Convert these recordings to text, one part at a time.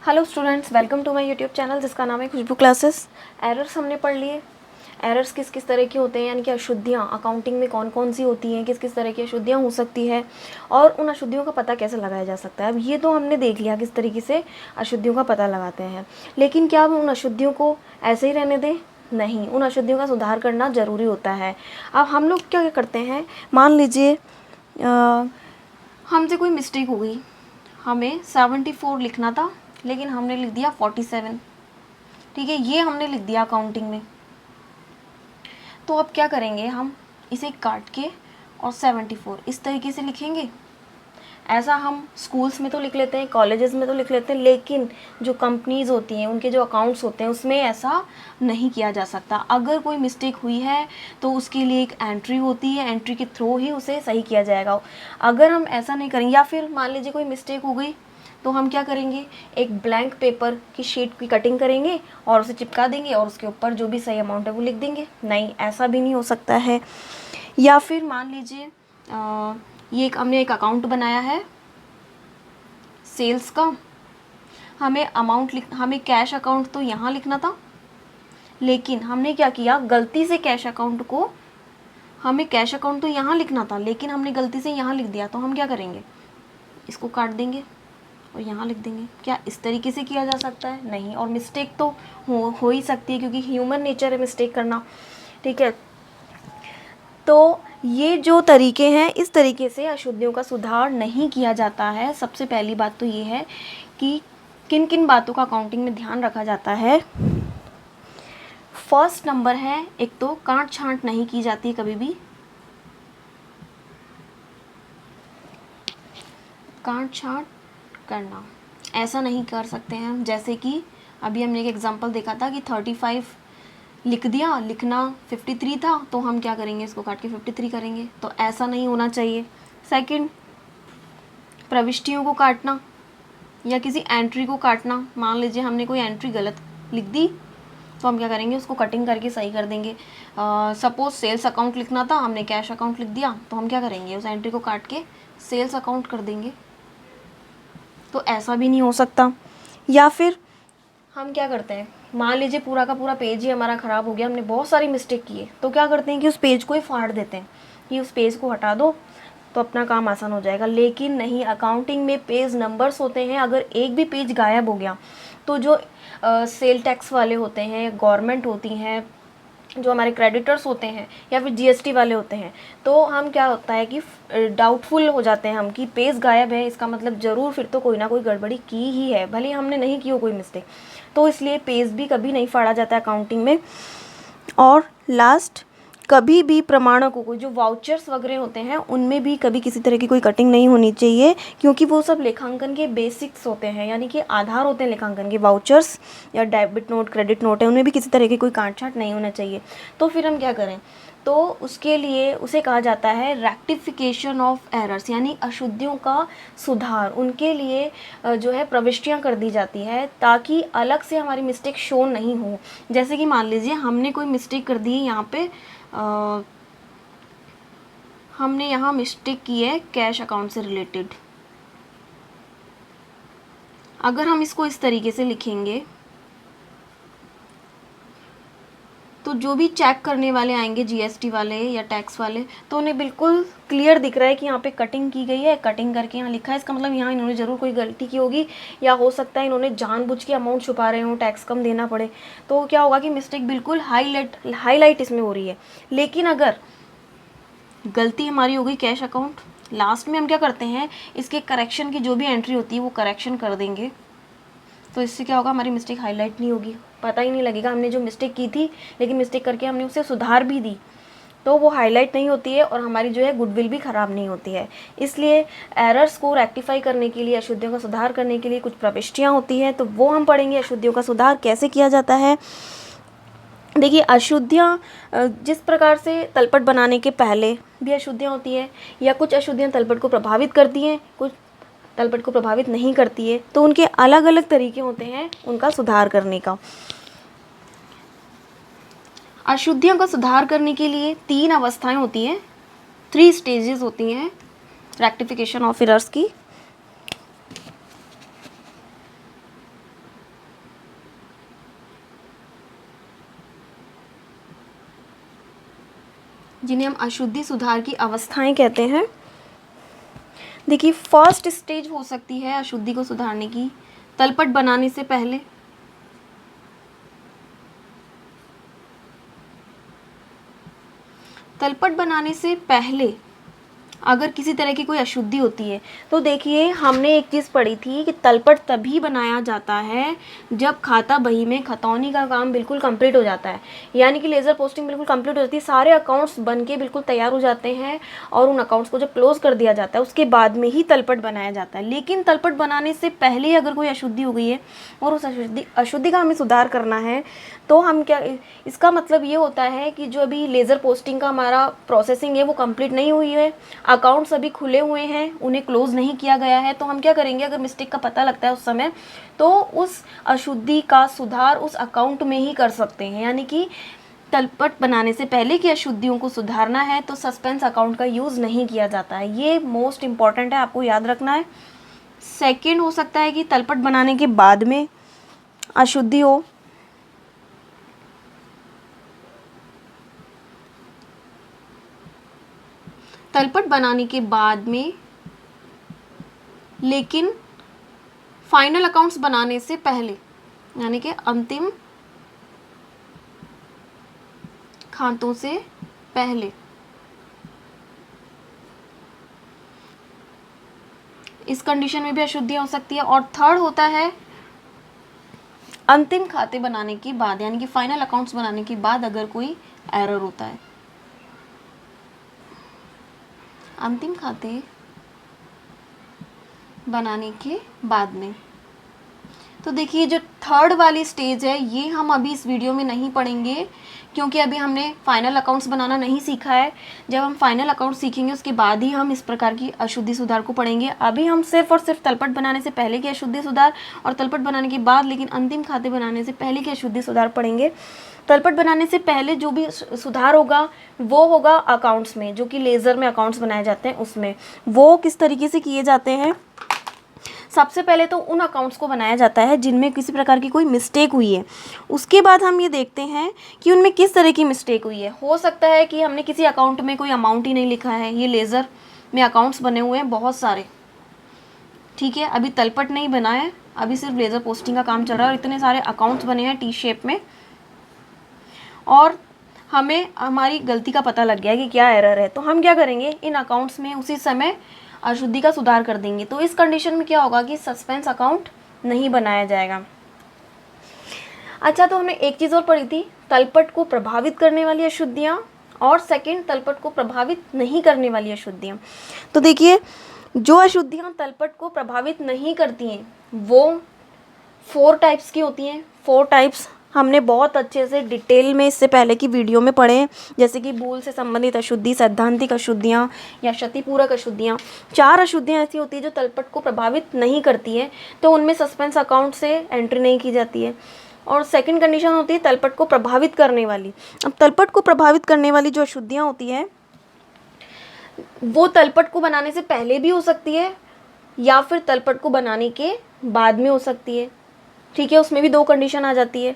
Hello students, welcome to my YouTube channel जिसका नाम है खुशबू क्लासेस। एरर्स हमने पढ़ लिए। एरर्स किस किस तरह की होते हैं, यानी कि अशुद्धियाँ अकाउंटिंग में कौन कौन सी होती हैं, किस किस तरह की अशुद्धियाँ हो सकती है और उन अशुद्धियों का पता कैसे लगाया जा सकता है। अब ये तो हमने देख लिया किस तरीके से अशुद्धियों का पता लगाते हैं, लेकिन क्या हम उन अशुद्धियों को ऐसे ही रहने दें? नहीं, उन अशुद्धियों का सुधार करना ज़रूरी होता है। अब हम लोग क्या करते हैं, मान लीजिए हमसे कोई मिस्टेक हो गई, हमें 74 लिखना था लेकिन हमने लिख दिया 47। ठीक है, ये हमने लिख दिया अकाउंटिंग में। तो अब क्या करेंगे, हम इसे काट के और 74 इस तरीके से लिखेंगे। ऐसा हम स्कूल्स में तो लिख लेते हैं, कॉलेजेस में तो लिख लेते हैं, लेकिन जो कंपनीज होती हैं, उनके जो अकाउंट्स होते हैं, उसमें ऐसा नहीं किया जा सकता। अगर कोई मिस्टेक हुई है तो उसके लिए एक एंट्री होती है, एंट्री के थ्रू ही उसे सही किया जाएगा। अगर हम ऐसा नहीं करेंगे, या फिर मान लीजिए कोई मिस्टेक हो गई, तो हम क्या करेंगे, एक ब्लैंक पेपर की शीट की कटिंग करेंगे और उसे चिपका देंगे और उसके ऊपर जो भी सही अमाउंट है वो लिख देंगे। नहीं, ऐसा भी नहीं हो सकता है। या फिर मान लीजिए ये हमने एक अकाउंट बनाया है सेल्स का, हमें कैश अकाउंट तो यहाँ लिखना था, लेकिन हमने क्या किया, गलती से कैश अकाउंट को, हमें कैश अकाउंट तो यहाँ लिखना था लेकिन हमने गलती से यहाँ लिख दिया। तो हम क्या करेंगे, इसको काट देंगे और यहाँ लिख देंगे। क्या इस तरीके से किया जा सकता है? नहीं। और मिस्टेक तो हो ही सकती है, क्योंकि ह्यूमन नेचर है मिस्टेक करना। ठीक है, तो ये जो तरीके हैं, इस तरीके से अशुद्धियों का सुधार नहीं किया जाता है। सबसे पहली बात तो ये है कि किन किन बातों का अकाउंटिंग में ध्यान रखा जाता है। फर्स्ट नंबर है, एक तो काट छांट नहीं की जाती है कभी भी। काट छांट करना ऐसा नहीं कर सकते हैं हम। जैसे कि अभी हमने एक एग्जांपल देखा था कि 35 लिख दिया, लिखना 53 था, तो हम क्या करेंगे, इसको काट के 53 करेंगे। तो ऐसा नहीं होना चाहिए। सेकंड, प्रविष्टियों को काटना या किसी एंट्री को काटना। मान लीजिए हमने कोई एंट्री गलत लिख दी, तो हम क्या करेंगे, उसको कटिंग करके सही कर देंगे। सपोज सेल्स अकाउंट लिखना था, हमने कैश अकाउंट लिख दिया, तो हम क्या करेंगे, उस एंट्री को काट के सेल्स अकाउंट कर देंगे। तो ऐसा भी नहीं हो सकता। या फिर हम क्या करते हैं, मान लीजिए पूरा का पूरा पेज ही हमारा ख़राब हो गया, हमने बहुत सारी मिस्टेक की है, तो क्या करते हैं कि उस पेज को ही फाड़ देते हैं कि उस पेज को हटा दो तो अपना काम आसान हो जाएगा। लेकिन नहीं, अकाउंटिंग में पेज नंबर्स होते हैं। अगर एक भी पेज गायब हो गया तो जो सेल टैक्स वाले होते हैं, गवर्नमेंट होती हैं, जो हमारे क्रेडिटर्स होते हैं या फिर जीएसटी वाले होते हैं, तो हम क्या होता है कि डाउटफुल हो जाते हैं हम कि पेज गायब है, इसका मतलब ज़रूर फिर तो कोई ना कोई गड़बड़ी की ही है, भले हमने नहीं की हो कोई मिस्टेक। तो इसलिए पेज भी कभी नहीं फाड़ा जाता है अकाउंटिंग में। और लास्ट, कभी भी प्रमाणकों को, जो वाउचर्स वगैरह होते हैं, उनमें भी कभी किसी तरह की कोई कटिंग नहीं होनी चाहिए, क्योंकि वो सब लेखांकन के बेसिक्स होते हैं, यानी कि आधार होते हैं लेखांकन के। वाउचर्स या डेबिट नोट, क्रेडिट नोट है, उनमें भी किसी तरह की कोई काट छाट नहीं होना चाहिए। तो फिर हम क्या करें, तो उसके लिए उसे कहा जाता है रेक्टिफिकेशन ऑफ एरर्स, यानी अशुद्धियों का सुधार। उनके लिए जो है प्रविष्टियाँ कर दी जाती है, ताकि अलग से हमारी मिस्टेक शो नहीं हो। जैसे कि मान लीजिए हमने कोई मिस्टेक कर दी है यहाँ पे, हमने यहाँ मिस्टेक की है कैश अकाउंट से रिलेटेड। अगर हम इसको इस तरीके से लिखेंगे तो जो भी चेक करने वाले आएंगे, जीएसटी वाले या टैक्स वाले, तो उन्हें बिल्कुल क्लियर दिख रहा है कि यहाँ पे कटिंग की गई है, कटिंग करके यहाँ लिखा है। इसका मतलब यहाँ इन्होंने ज़रूर कोई गलती की होगी, या हो सकता है इन्होंने जानबूझ के अमाउंट छुपा रहे हों, टैक्स कम देना पड़े। तो क्या होगा कि मिस्टेक बिल्कुल हाईलाइट इसमें हो रही है। लेकिन अगर गलती हमारी हो गई कैश अकाउंट, लास्ट में हम क्या करते हैं, इसके करेक्शन की जो भी एंट्री होती है वो करेक्शन कर देंगे। तो इससे क्या होगा, हमारी मिस्टेक हाईलाइट नहीं होगी, पता ही नहीं लगेगा हमने जो मिस्टेक की थी, लेकिन मिस्टेक करके हमने उसे सुधार भी दी, तो वो हाईलाइट नहीं होती है और हमारी जो है गुडविल भी ख़राब नहीं होती है। इसलिए एरर्स को रेक्टिफाई करने के लिए, अशुद्धियों का सुधार करने के लिए कुछ प्रविष्टियाँ होती हैं, तो वो हम पढ़ेंगे। अशुद्धियों का सुधार कैसे किया जाता है। देखिए, अशुद्धियाँ जिस प्रकार से तलपट बनाने के पहले भी अशुद्धियाँ होती है, या कुछ अशुद्धियाँ तलपट को प्रभावित करती हैं, कुछ तलपट को प्रभावित नहीं करती है, तो उनके अलग अलग तरीके होते हैं उनका सुधार करने का। अशुद्धियों का सुधार करने के लिए 3 अवस्थाएं होती हैं, 3 स्टेजेस होती हैं रेक्टिफिकेशन ऑफ एरर्स की। जिन्हें हम अशुद्धि सुधार की अवस्थाएं कहते हैं। देखिए फर्स्ट स्टेज हो सकती है अशुद्धि को सुधारने की तलपट बनाने से पहले। तलपट बनाने से पहले अगर किसी तरह की कोई अशुद्धि होती है तो देखिए हमने एक चीज़ पढ़ी थी कि तलपट तभी बनाया जाता है जब खाता बही में खतौनी का काम बिल्कुल कंप्लीट हो जाता है, यानी कि लेज़र पोस्टिंग बिल्कुल कंप्लीट हो जाती है, सारे अकाउंट्स बन के बिल्कुल तैयार हो जाते हैं और उन अकाउंट्स को जब क्लोज कर दिया जाता है उसके बाद में ही तलपट बनाया जाता है। लेकिन तलपट बनाने से पहले अगर कोई अशुद्धि हो गई है और उस अशुद्धि का हमें सुधार करना है तो हम क्या, इसका मतलब ये होता है कि जो अभी लेज़र पोस्टिंग का हमारा प्रोसेसिंग है वो कंप्लीट नहीं हुई है, अकाउंट्स अभी खुले हुए हैं, उन्हें क्लोज नहीं किया गया है, तो हम क्या करेंगे अगर मिस्टेक का पता लगता है उस समय तो उस अशुद्धि का सुधार उस अकाउंट में ही कर सकते हैं। यानी कि तलपट बनाने से पहले की अशुद्धियों को सुधारना है तो सस्पेंस अकाउंट का यूज़ नहीं किया जाता है, ये मोस्ट इम्पॉर्टेंट है, आपको याद रखना है। सेकेंड हो सकता है कि तलपट बनाने के बाद में अशुद्धि हो, तलपट बनाने के बाद में लेकिन फाइनल अकाउंट्स बनाने से पहले, यानी कि अंतिम खातों से पहले। इस कंडीशन में भी अशुद्धियां हो सकती है। और थर्ड होता है अंतिम खाते बनाने के बाद, यानी कि फाइनल अकाउंट्स बनाने के बाद अगर कोई एरर होता है। अंतिम खाते बनाने के बाद में तो देखिए जो थर्ड वाली स्टेज है ये हम अभी इस वीडियो में नहीं पढ़ेंगे क्योंकि अभी हमने फाइनल अकाउंट्स बनाना नहीं सीखा है। जब हम फाइनल अकाउंट सीखेंगे उसके बाद ही हम इस प्रकार की अशुद्धि सुधार को पढ़ेंगे। अभी हम सिर्फ और सिर्फ तलपट बनाने से पहले की अशुद्धि सुधार और तलपट बनाने के बाद लेकिन अंतिम खाते बनाने से पहले की अशुद्धि सुधार पढ़ेंगे। तलपट बनाने से पहले जो भी सुधार होगा वो होगा अकाउंट्स में, जो कि लेज़र में अकाउंट्स बनाए जाते हैं उसमें। वो किस तरीके से किए जाते हैं, सबसे पहले तो उन अकाउंट्स को बनाया जाता है जिनमें किसी प्रकार की कोई मिस्टेक हुई है। उसके बाद हम ये देखते हैं कि उनमें किस तरह की मिस्टेक हुई है। हो सकता है कि हमने किसी अकाउंट में कोई अमाउंट ही नहीं लिखा है, ये लेज़र में अकाउंट्स बने हुए हैं बहुत सारे, ठीक है, अभी तलपट नहीं बना है, अभी सिर्फ लेज़र पोस्टिंग का काम चल रहा है और इतने सारे अकाउंट्स बने हैं टी शेप में और हमें हमारी गलती का पता लग गया है कि क्या एरर है। तो हम क्या करेंगे, इन अकाउंट्स में उसी समय अशुद्धि का सुधार कर देंगे। तो इस कंडीशन में क्या होगा कि सस्पेंस अकाउंट नहीं बनाया जाएगा। अच्छा, तो हमने एक चीज़ और पढ़ी थी, तलपट को प्रभावित करने वाली अशुद्धियाँ और सेकंड तलपट को प्रभावित नहीं करने वाली अशुद्धियाँ। तो देखिए जो अशुद्धियाँ तलपट को प्रभावित नहीं करती हैं वो 4 टाइप्स की होती हैं। 4 टाइप्स हमने बहुत अच्छे से डिटेल में इससे पहले की वीडियो में पढ़े हैं, जैसे कि भूल से संबंधित अशुद्धि, सैद्धांतिक अशुद्धियाँ या क्षतिपूरक अशुद्धियाँ। 4 अशुद्धियाँ ऐसी होती है जो तलपट को प्रभावित नहीं करती हैं, तो उनमें सस्पेंस अकाउंट से एंट्री नहीं की जाती है। और सेकंड कंडीशन होती है तलपट को प्रभावित करने वाली। अब तलपट को प्रभावित करने वाली जो अशुद्धियाँ होती हैं वो तलपट को बनाने से पहले भी हो सकती है या फिर तलपट को बनाने के बाद में हो सकती है, ठीक है, उसमें भी 2 कंडीशन आ जाती है।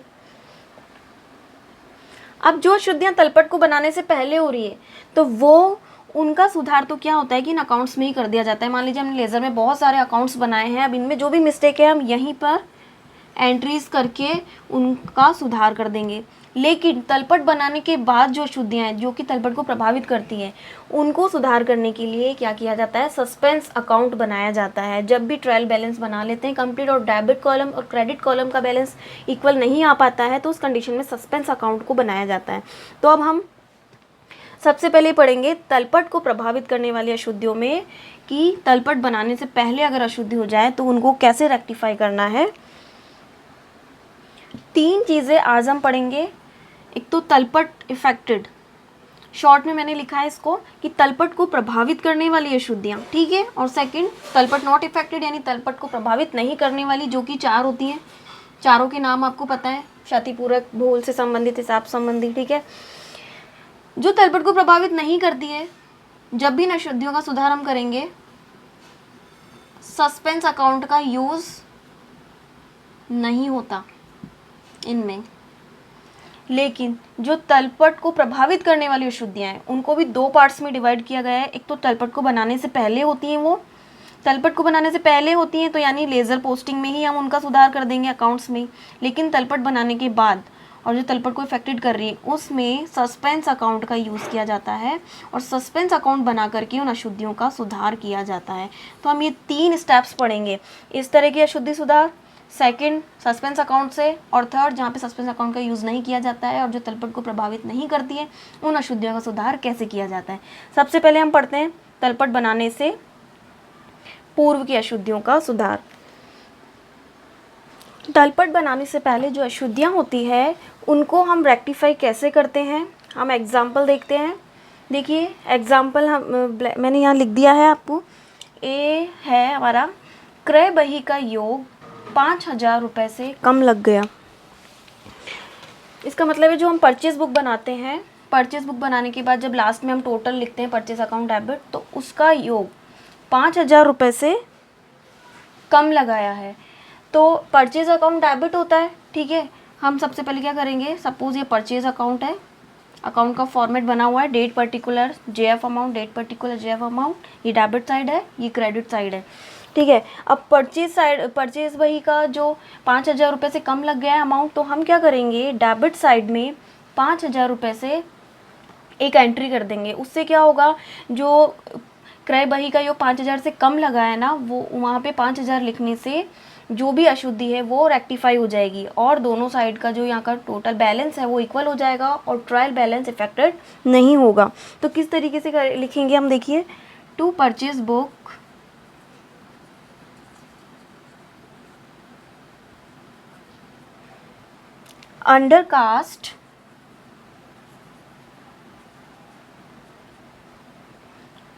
अब जो अशुद्धियाँ तलपट को बनाने से पहले हो रही है तो वो उनका सुधार तो क्या होता है कि इन अकाउंट्स में ही कर दिया जाता है। मान लीजिए हमने लेज़र में बहुत सारे अकाउंट्स बनाए हैं, अब इनमें जो भी मिस्टेक है हम यहीं पर एंट्रीज करके उनका सुधार कर देंगे। लेकिन तलपट बनाने के बाद जो अशुद्धियाँ हैं जो कि तलपट को प्रभावित करती हैं उनको सुधार करने के लिए क्या किया जाता है, सस्पेंस अकाउंट बनाया जाता है। जब भी ट्रायल बैलेंस बना लेते हैं कंप्लीट और डेबिट कॉलम और क्रेडिट कॉलम का बैलेंस इक्वल नहीं आ पाता है तो उस कंडीशन में सस्पेंस अकाउंट को बनाया जाता है। तो अब हम सबसे पहले पढ़ेंगे तलपट को प्रभावित करने वाली अशुद्धियों में कि तलपट बनाने से पहले अगर अशुद्धि हो जाए तो उनको कैसे रेक्टिफाई करना है। 3 चीज़ें आज हम पढ़ेंगे। एक तो तलपट इफेक्टेड, शॉर्ट में मैंने लिखा है इसको कि तलपट को प्रभावित करने वाली अशुद्धियाँ, ठीक है, और सेकंड तलपट नॉट इफेक्टेड यानी तलपट को प्रभावित नहीं करने वाली, जो कि 4 होती हैं। चारों के नाम आपको पता है, क्षतिपूरक, भूल से संबंधित, हिसाब संबंधी, ठीक है। जो तलपट को प्रभावित नहीं करती है, जब भी इन अशुद्धियों का सुधार हम करेंगे सस्पेंस अकाउंट का यूज़ नहीं होता इनमें। लेकिन जो तलपट को प्रभावित करने वाली अशुद्धियाँ हैं उनको भी दो पार्ट्स में डिवाइड किया गया है। एक तो तलपट को बनाने से पहले होती हैं, वो तलपट को बनाने से पहले होती हैं तो यानी लेज़र पोस्टिंग में ही हम उनका सुधार कर देंगे अकाउंट्स में। लेकिन तलपट बनाने के बाद और जो तलपट को इफेक्टेड कर रही है उसमें सस्पेंस अकाउंट का यूज़ किया जाता है और सस्पेंस अकाउंट बना करके उन अशुद्धियों का सुधार किया जाता है। तो हम ये 3 स्टेप्स पढ़ेंगे, इस तरह की अशुद्धि सुधार, सेकंड सस्पेंस अकाउंट से, और थर्ड जहाँ पे सस्पेंस अकाउंट का यूज़ नहीं किया जाता है और जो तलपट को प्रभावित नहीं करती है उन अशुद्धियों का सुधार कैसे किया जाता है। सबसे पहले हम पढ़ते हैं तलपट बनाने से पूर्व की अशुद्धियों का सुधार। तलपट बनाने से पहले जो अशुद्धियाँ होती है उनको हम रेक्टिफाई कैसे करते हैं, हम एग्जाम्पल देखते हैं। देखिए एग्जाम्पल मैंने यहाँ लिख दिया है आपको। ए है हमारा क्रय बही का योग 5,000 रुपये से कम लग गया। इसका मतलब है जो हम परचेज बुक बनाते हैं, परचेज बुक बनाने के बाद जब लास्ट में हम टोटल लिखते हैं परचेज अकाउंट डेबिट, तो उसका योग 5,000 रुपये से कम लगाया है। तो परचेज अकाउंट डेबिट होता है, ठीक है। हम सबसे पहले क्या करेंगे, सपोज ये परचेज अकाउंट है, अकाउंट का फॉर्मेट बना हुआ है date particular JF amount, date particular JF amount, ये डेबिट साइड है, ये क्रेडिट साइड है, ठीक है। अब परचेज बही का जो 5,000 रुपये से कम लग गया है अमाउंट, तो हम क्या करेंगे डेबिट साइड में 5,000 रुपये से एक एंट्री कर देंगे। उससे क्या होगा, जो क्रय बही का योग 5,000 से कम लगा है ना, वो वहाँ पे 5,000 लिखने से जो भी अशुद्धि है वो रेक्टिफाई हो जाएगी और दोनों साइड का जो यहाँ का टोटल बैलेंस है वो इक्वल हो जाएगा और ट्रायल बैलेंस इफेक्टेड नहीं होगा। तो किस तरीके से लिखेंगे हम, देखिए to purchase book undercast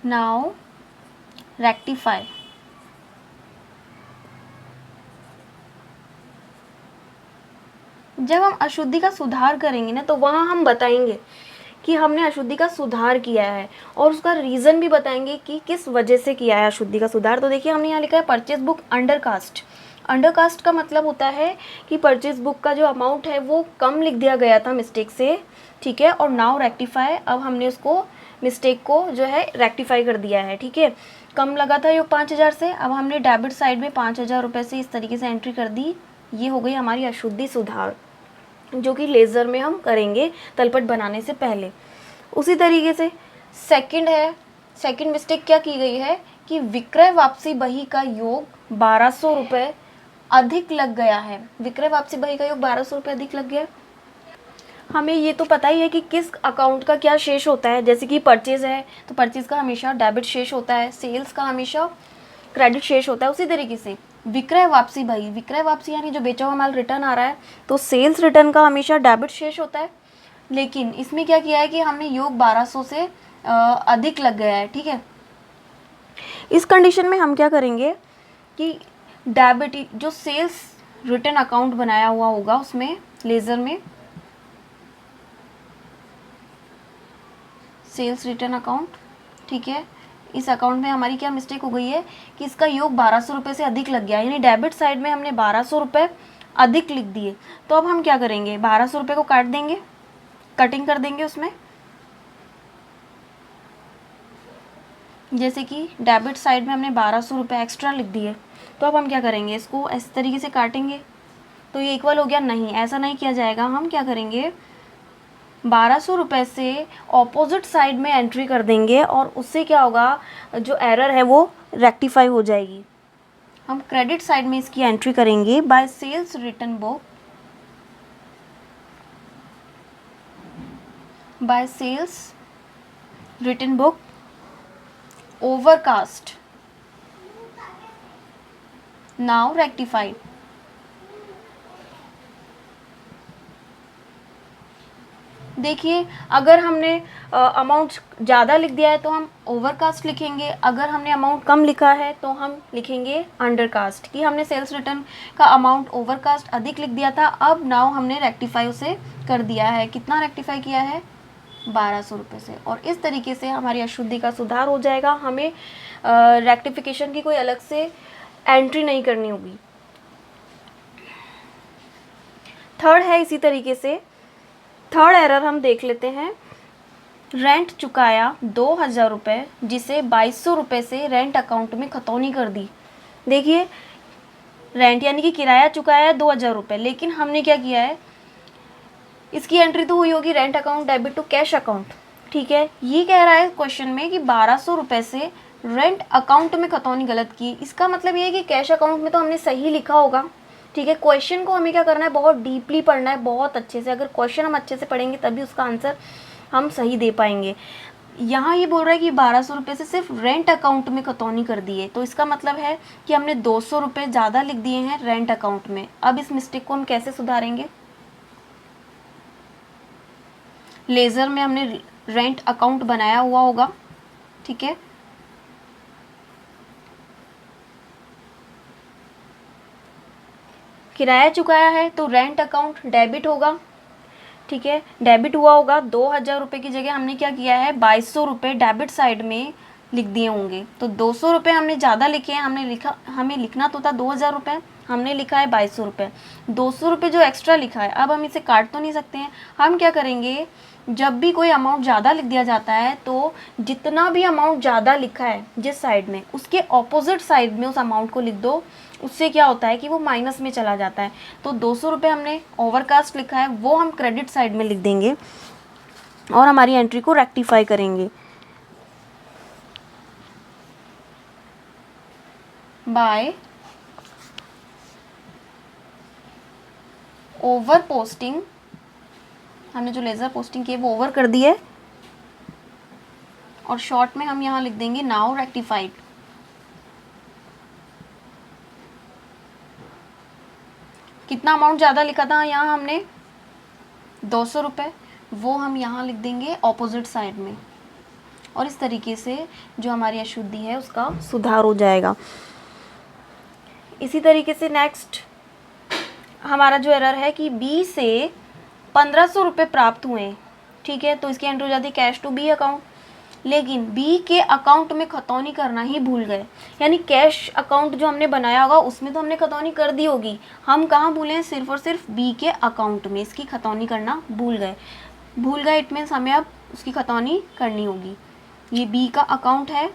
now rectify. जब हम अशुद्धि का सुधार करेंगे ना तो वहाँ हम बताएंगे कि हमने अशुद्धि का सुधार किया है और उसका रीज़न भी बताएंगे कि किस वजह से किया है अशुद्धि का सुधार। तो देखिए हमने यहाँ लिखा है purchase book undercast. Undercast का मतलब होता है कि परचेज बुक का जो अमाउंट है वो कम लिख दिया गया था मिस्टेक से, ठीक है। और नाउ रेक्टिफाई, अब हमने उसको मिस्टेक को जो है रेक्टिफाई कर दिया है, ठीक है। कम लगा था योग 5,000 से, अब हमने डेबिट साइड में 5,000 रुपये से इस तरीके से एंट्री कर दी। ये हो गई हमारी अशुद्धि सुधार, जो कि लेज़र में हम करेंगे तलपट बनाने से पहले। उसी तरीके से सेकंड है, सेकंड मिस्टेक क्या की गई है कि विक्रय वापसी बही का योग 1,200 रुपये अधिक लग गया है। विक्रय वापसी बही का योग 1,200 रुपये अधिक लग गया। हमें ये तो पता ही है कि किस अकाउंट का क्या शेष होता है, जैसे कि परचेज है तो परचेज का हमेशा डेबिट शेष होता है, सेल्स का हमेशा क्रेडिट शेष होता है। उसी तरीके से विक्रय वापसी बही, विक्रय वापसी यानी जो बेचा हुआ माल रिटर्न आ रहा है तो सेल्स रिटर्न का हमेशा डेबिट शेष होता है। लेकिन इसमें क्या किया है कि हमने योग 1,200 से अधिक लग गया है, ठीक है। इस कंडीशन में हम क्या करेंगे कि डेबिट जो सेल्स रिटर्न अकाउंट बनाया हुआ होगा उसमें लेज़र में सेल्स रिटर्न अकाउंट, ठीक है। इस अकाउंट में हमारी क्या मिस्टेक हो गई है कि इसका योग 1,200 रुपये से अधिक लग गया, यानी डेबिट साइड में हमने 1,200 रुपये अधिक लिख दिए। तो अब हम क्या करेंगे, 1,200 रुपये को काट देंगे, कटिंग कर देंगे उसमें। जैसे कि डेबिट साइड में हमने 1,200 रुपये एक्स्ट्रा लिख दिए, तो अब हम क्या करेंगे, इसको इस तरीके से काटेंगे तो ये इक्वल हो गया। नहीं, ऐसा नहीं किया जाएगा। हम क्या करेंगे, 1,200 रुपये से ऑपोजिट साइड में एंट्री कर देंगे और उससे क्या होगा, जो एरर है वो रेक्टिफाई हो जाएगी। हम क्रेडिट साइड में इसकी एंट्री करेंगे by sales return book, by sales return book overcast now rectified. देखिए अगर हमने अमाउंट ज़्यादा लिख दिया है तो हम ओवरकास्ट लिखेंगे, अगर हमने अमाउंट कम लिखा है तो हम लिखेंगे अंडरकास्ट। कि हमने सेल्स रिटर्न का अमाउंट ओवरकास्ट अधिक लिख दिया था, अब नाउ हमने रेक्टिफाई उसे कर दिया है। कितना रेक्टिफाई किया है, 1,200 रुपये से। और इस तरीके से हमारी अशुद्धि का सुधार हो जाएगा। हमें रेक्टिफिकेशन की कोई अलग से एंट्री नहीं करनी होगी। थर्ड है इसी तरीके से थर्ड एरर हम देख लेते हैं। रेंट चुकाया 2000 रुपये, जिसे 2200 रुपये से रेंट अकाउंट में खतौनी कर दी। देखिए, रेंट यानी कि किराया चुकाया है 2000 रुपये, लेकिन हमने क्या किया है, इसकी एंट्री तो हुई होगी rent account debit to cash account, ठीक है। ये कह रहा है क्वेश्चन में कि 1200 रुपये से रेंट अकाउंट में खतौनी गलत की। इसका मतलब ये है कि कैश अकाउंट में तो हमने सही लिखा होगा, ठीक है। क्वेश्चन को हमें क्या करना है, बहुत डीपली पढ़ना है, बहुत अच्छे से। अगर क्वेश्चन हम अच्छे से पढ़ेंगे तभी उसका आंसर हम सही दे पाएंगे। यहाँ ये बोल रहा है कि 1200 रुपये से सिर्फ रेंट अकाउंट में खतौनी कर दी है, तो इसका मतलब है कि हमने 200 रुपये ज़्यादा लिख दिए हैं रेंट अकाउंट में। अब इस मिस्टेक को हम कैसे सुधारेंगे, लेज़र में हमने रेंट अकाउंट बनाया हुआ होगा, ठीक है। किराया चुकाया है तो रेंट अकाउंट डेबिट होगा, ठीक है, डेबिट हुआ होगा। 2000 रुपये की जगह हमने क्या किया है, 2200 रुपये डेबिट साइड में लिख दिए होंगे। तो 200 रुपये हमने ज़्यादा लिखे हैं, हमें लिखना तो था 2000 रुपये, हमने लिखा है 2200 रुपये। 200 रुपये जो एक्स्ट्रा लिखा है, अब हम इसे काट तो नहीं सकते हैं। हम क्या करेंगे, जब भी कोई अमाउंट ज़्यादा लिख दिया जाता है तो जितना भी अमाउंट ज़्यादा लिखा है जिस साइड में, उसके ऑपोजिट साइड में उस अमाउंट को लिख दो। उससे क्या होता है कि वो माइनस में चला जाता है। तो 200 रुपये हमने ओवरकास्ट लिखा है, वो हम क्रेडिट साइड में लिख देंगे और हमारी एंट्री को रेक्टिफाई करेंगे। बाय ओवर पोस्टिंग, हमने जो लेज़र पोस्टिंग की है वो ओवर कर दी है, और शॉर्ट में हम यहाँ लिख देंगे नाउ रेक्टिफाइड। कितना अमाउंट ज़्यादा लिखा था यहाँ हमने, 200 रुपये, वो हम यहाँ लिख देंगे ऑपोजिट साइड में, और इस तरीके से जो हमारी अशुद्धि है उसका सुधार हो जाएगा। इसी तरीके से नेक्स्ट हमारा जो एरर है कि बी से 1500 रुपये प्राप्त हुए, ठीक है। तो इसकी एंट्री हो जाती है कैश टू बी अकाउंट, लेकिन बी के अकाउंट में खतौनी करना ही भूल गए। यानी कैश अकाउंट जो हमने बनाया होगा उसमें तो हमने खतौनी कर दी होगी, हम कहाँ भूले हैं, सिर्फ और सिर्फ बी के अकाउंट में इसकी खतौनी करना भूल गए। इट मीन्स हमें अब उसकी खतौनी करनी होगी। ये बी का अकाउंट है,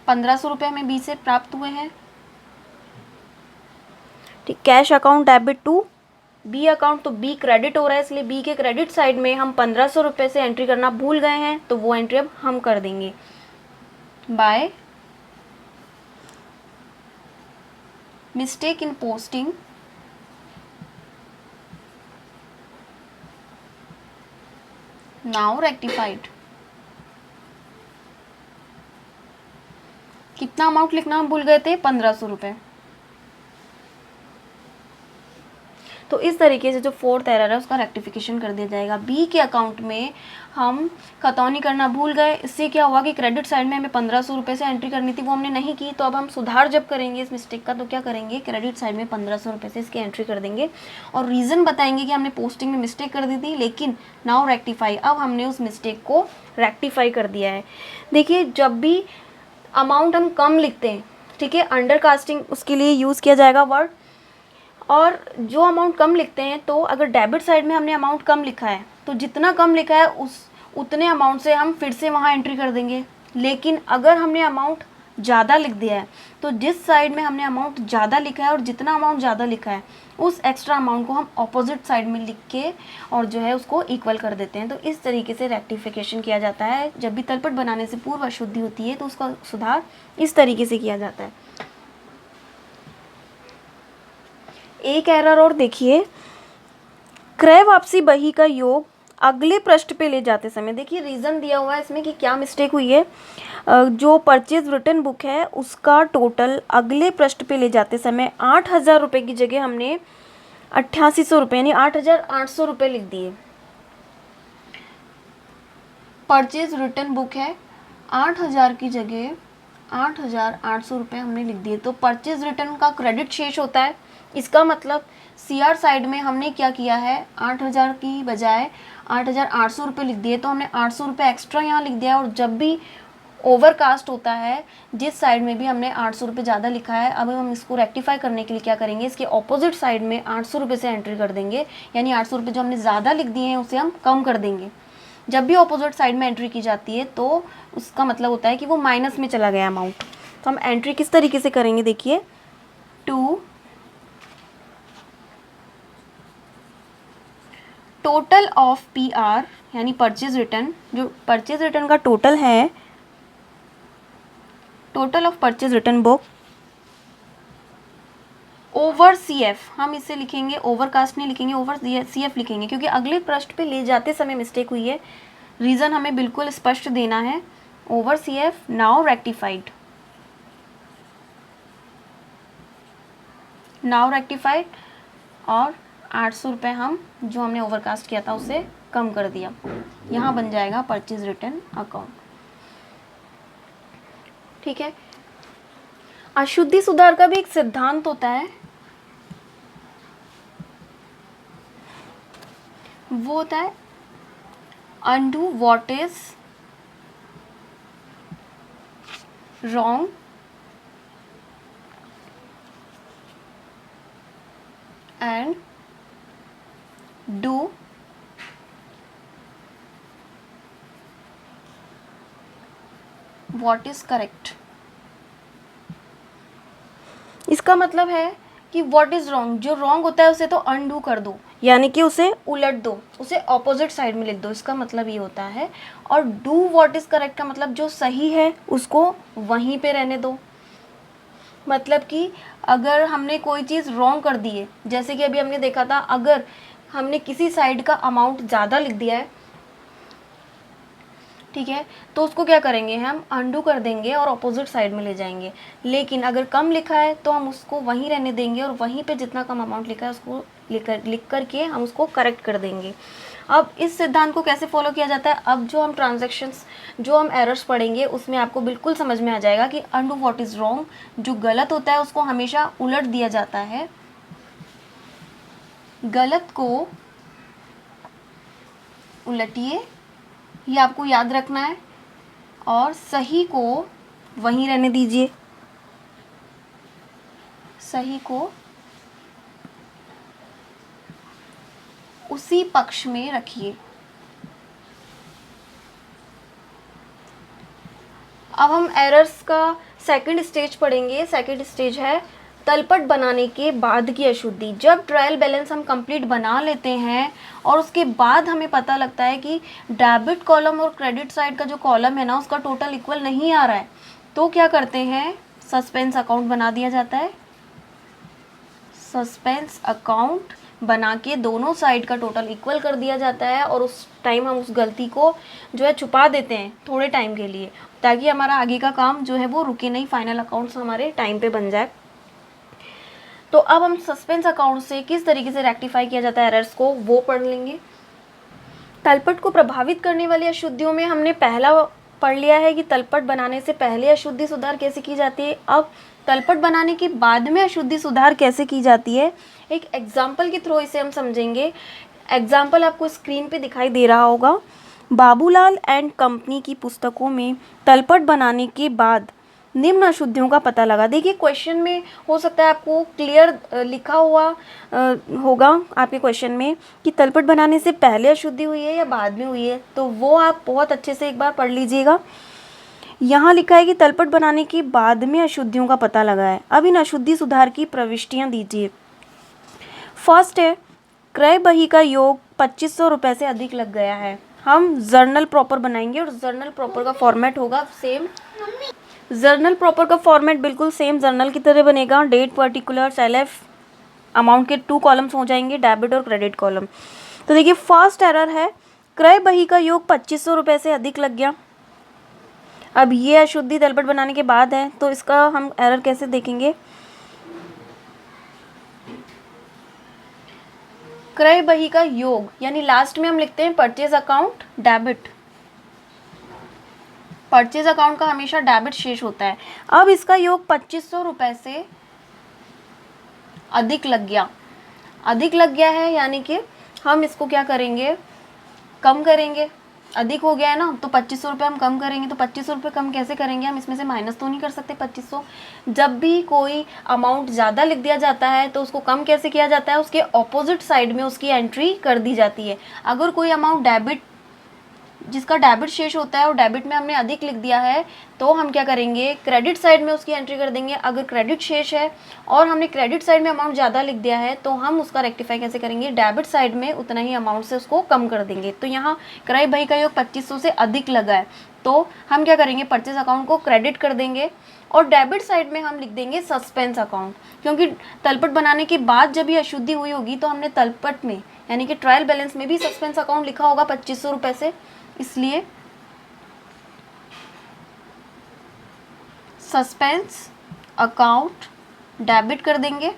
1500 रुपये हमें बी से प्राप्त हुए हैं, ठीक। Cash account debit to B account, तो बी क्रेडिट हो रहा है, इसलिए बी के क्रेडिट साइड में हम 1500 रुपये से एंट्री करना भूल गए हैं, तो वो एंट्री अब हम कर देंगे by mistake in posting now rectified. कितना अमाउंट लिखना हम भूल गए थे, 1500 रुपये। तो इस तरीके से जो फोर्थ एरर है उसका रेक्टिफिकेशन कर दिया जाएगा। बी के अकाउंट में हम खतौनी करना भूल गए, इससे क्या हुआ कि क्रेडिट साइड में हमें 1500 रुपये से एंट्री करनी थी, वो हमने नहीं की। तो अब हम सुधार जब करेंगे इस मिस्टेक का, तो क्या करेंगे, क्रेडिट साइड में 1500 रुपये से इसकी एंट्री कर देंगे और रीज़न बताएंगे कि हमने पोस्टिंग में मिस्टेक कर दी थी, लेकिन नाउ रेक्टिफाई, अब हमने उस मिस्टेक को रेक्टिफाई कर दिया है। देखिए, जब भी अमाउंट हम कम लिखते हैं, ठीक है, अंडर कास्टिंग उसके लिए यूज़ किया जाएगा वर्ड। और जो अमाउंट कम लिखते हैं, तो अगर डेबिट साइड में हमने अमाउंट कम लिखा है तो जितना कम लिखा है उतने अमाउंट से हम फिर से वहाँ एंट्री कर देंगे। लेकिन अगर हमने अमाउंट ज़्यादा लिख दिया है तो जिस साइड में हमने अमाउंट ज़्यादा लिखा है और जितना अमाउंट ज़्यादा लिखा है उस एक्स्ट्रा अमाउंट को हम ऑपोजिट साइड में लिख के और जो है उसको इक्वल कर देते हैं। तो इस तरीके से रेक्टिफिकेशन किया जाता है। जब भी तलपट बनाने से पूर्व अशुद्धि होती है तो उसका सुधार इस तरीके से किया जाता है। एक एरर और देखिए, क्रय वापसी बही का योग अगले पृष्ठ पे ले जाते समय, देखिए रीज़न दिया हुआ है इसमें कि क्या मिस्टेक हुई है। जो परचेज रिटर्न बुक है उसका टोटल अगले पृष्ठ पे ले जाते समय 8000 रुपये की जगह हमने 8800 रुपये यानी 8800 रुपये लिख दिए। परचेज रिटर्न बुक है, 8000 की जगह 8800 रुपये हमने लिख दिए। तो परचेज रिटर्न का क्रेडिट शेष होता है, इसका मतलब सीआर साइड में हमने क्या किया है, 8000 की बजाय 8800 रुपये लिख दिए, तो हमने 800 रुपये एक्स्ट्रा यहाँ लिख दिया। और जब भी ओवरकास्ट होता है जिस साइड में भी हमने 800 रुपये ज़्यादा लिखा है। अब हम इसको रेक्टिफाई करने के लिए क्या करेंगे, इसके ऑपोजिट साइड में 800 रुपये से एंट्री कर देंगे, यानी 800 रुपये जो हमने ज़्यादा लिख दिए हैं उसे हम कम कर देंगे। जब भी ऑपोजिट साइड में एंट्री की जाती है तो उसका मतलब होता है कि वो माइनस में चला गया अमाउंट। तो हम एंट्री किस तरीके से करेंगे, देखिए, टू टोटल ऑफ PR यानी परचेज रिटर्न, जो परचेज रिटर्न का टोटल है, total of purchase return book over CF, हम इसे लिखेंगे ओवरकास्ट नहीं लिखेंगे, ओवर CF लिखेंगे, क्योंकि अगले पृष्ठ पे ले जाते समय मिस्टेक हुई है। रीज़न हमें बिल्कुल स्पष्ट देना है। ओवर CF नाउ रेक्टिफाइड, और 800 रुपये हम जो हमने ओवरकास्ट किया था उसे कम कर दिया। यहाँ बन जाएगा परचेज रिटर्न अकाउंट। ठीक है। अशुद्धि सुधार का भी एक सिद्धांत होता है, वो होता है undo what is wrong and do what is correct। इसका मतलब है कि व्हाट इज़ रॉन्ग, जो रॉन्ग होता है उसे तो अनडू कर दो, यानी कि उसे उलट दो, उसे ऑपोजिट साइड में लिख दो, इसका मतलब ये होता है। और डू व्हाट इज़ करेक्ट का मतलब जो सही है उसको वहीं पे रहने दो। मतलब कि अगर हमने कोई चीज़ रॉन्ग कर दी है, जैसे कि अभी हमने देखा था, अगर हमने किसी साइड का अमाउंट ज़्यादा लिख दिया है, ठीक है, तो उसको क्या करेंगे, हम अनडू कर देंगे और अपोजिट साइड में ले जाएंगे। लेकिन अगर कम लिखा है तो हम उसको वहीं रहने देंगे और वहीं पे जितना कम अमाउंट लिखा है उसको लिख करके हम उसको करेक्ट कर देंगे। अब इस सिद्धांत को कैसे फॉलो किया जाता है, अब जो हम ट्रांजैक्शंस, जो हम एरर्स पढ़ेंगे उसमें आपको बिल्कुल समझ में आ जाएगा कि अनडू व्हाट इज़ रॉन्ग, जो गलत होता है उसको हमेशा उलट दिया जाता है, गलत को उलटिए, ये आपको याद रखना है, और सही को वहीं रहने दीजिए, सही को उसी पक्ष में रखिए। अब हम एरर्स का सेकंड स्टेज पढ़ेंगे। सेकंड स्टेज है तलपट बनाने के बाद की अशुद्धि। जब ट्रायल बैलेंस हम कंप्लीट बना लेते हैं और उसके बाद हमें पता लगता है कि डेबिट कॉलम और क्रेडिट साइड का जो कॉलम है ना उसका टोटल इक्वल नहीं आ रहा है, तो क्या करते हैं, सस्पेंस अकाउंट बना दिया जाता है। सस्पेंस अकाउंट बना के दोनों साइड का टोटल इक्वल कर दिया जाता है और उस टाइम हम उस गलती को जो है छुपा देते हैं थोड़े टाइम के लिए, ताकि हमारा आगे का काम जो है वो रुके नहीं, फाइनल अकाउंट्स हमारे टाइम पे बन जाए। तो अब हम सस्पेंस अकाउंट से किस तरीके से रेक्टिफाई किया जाता है एरर्स को, वो पढ़ लेंगे। तलपट को प्रभावित करने वाली अशुद्धियों में हमने पहला पढ़ लिया है कि तलपट बनाने से पहले अशुद्धि सुधार कैसे की जाती है। अब तलपट बनाने के बाद में अशुद्धि सुधार कैसे की जाती है, एक एग्जाम्पल के थ्रू इसे हम समझेंगे। एग्जाम्पल आपको स्क्रीन पे दिखाई दे रहा होगा। बाबूलाल एंड कंपनी की पुस्तकों में तलपट बनाने के बाद निम्न अशुद्धियों का पता लगा। देखिए क्वेश्चन में हो सकता है आपको क्लियर लिखा हुआ होगा आपके क्वेश्चन में कि तलपट बनाने से पहले अशुद्धि हुई है या बाद में हुई है, तो वो आप बहुत अच्छे से एक बार पढ़ लीजिएगा। यहाँ लिखा है कि तलपट बनाने के बाद में अशुद्धियों का पता लगा है। अब इन अशुद्धि सुधार की प्रविष्टियाँ दीजिए। फर्स्ट है क्रय बही का योग 2500 रुपये से अधिक लग गया है। हम जर्नल प्रॉपर बनाएंगे और जर्नल प्रॉपर का फॉर्मेट होगा सेम। जर्नल प्रॉपर का फॉर्मेट बिल्कुल सेम जर्नल की तरह बनेगा। डेट, पर्टिकुलर, सेल्फ, अमाउंट के 2 कॉलम्स हो जाएंगे, डेबिट और क्रेडिट कॉलम। तो देखिए फर्स्ट एरर है क्रय बही का योग 2500 रुपये से अधिक लग गया। अब ये अशुद्धि तलपट बनाने के बाद है, तो इसका हम एरर कैसे देखेंगे। क्रय बही का योग यानी लास्ट में हम लिखते हैं purchase account debit. Purchase account का हमेशा डेबिट शेष होता है। अब इसका योग 2500 रुपये से अधिक लग गया। अधिक लग गया है यानी कि हम इसको क्या करेंगे, कम करेंगे। अधिक हो गया है ना, तो 2500 रुपये हम कम करेंगे। तो 2500 रुपये कम कैसे करेंगे हम, इसमें से माइनस तो नहीं कर सकते 2500। जब भी कोई अमाउंट ज़्यादा लिख दिया जाता है तो उसको कम कैसे किया जाता है, उसके ऑपोजिट साइड में उसकी एंट्री कर दी जाती है। अगर कोई अमाउंट डेबिट, जिसका डेबिट शेष होता है और डेबिट में हमने अधिक लिख दिया है, तो हम क्या करेंगे, क्रेडिट साइड में उसकी एंट्री कर देंगे। अगर क्रेडिट शेष है और हमने क्रेडिट साइड में अमाउंट ज़्यादा लिख दिया है, तो हम उसका रेक्टिफाई कैसे करेंगे, डेबिट साइड में उतना ही अमाउंट से उसको कम कर देंगे। तो यहाँ क्रय बही का योग 2500 से अधिक लगा है, तो हम क्या करेंगे, परचेज अकाउंट को क्रेडिट कर देंगे और डेबिट साइड में हम लिख देंगे सस्पेंस अकाउंट। क्योंकि तलपट बनाने के बाद जब ये अशुद्धि हुई होगी तो हमने तलपट में यानी कि ट्रायल बैलेंस में भी सस्पेंस अकाउंट लिखा होगा 2500 रुपये से, इसलिए सस्पेंस अकाउंट डेबिट कर देंगे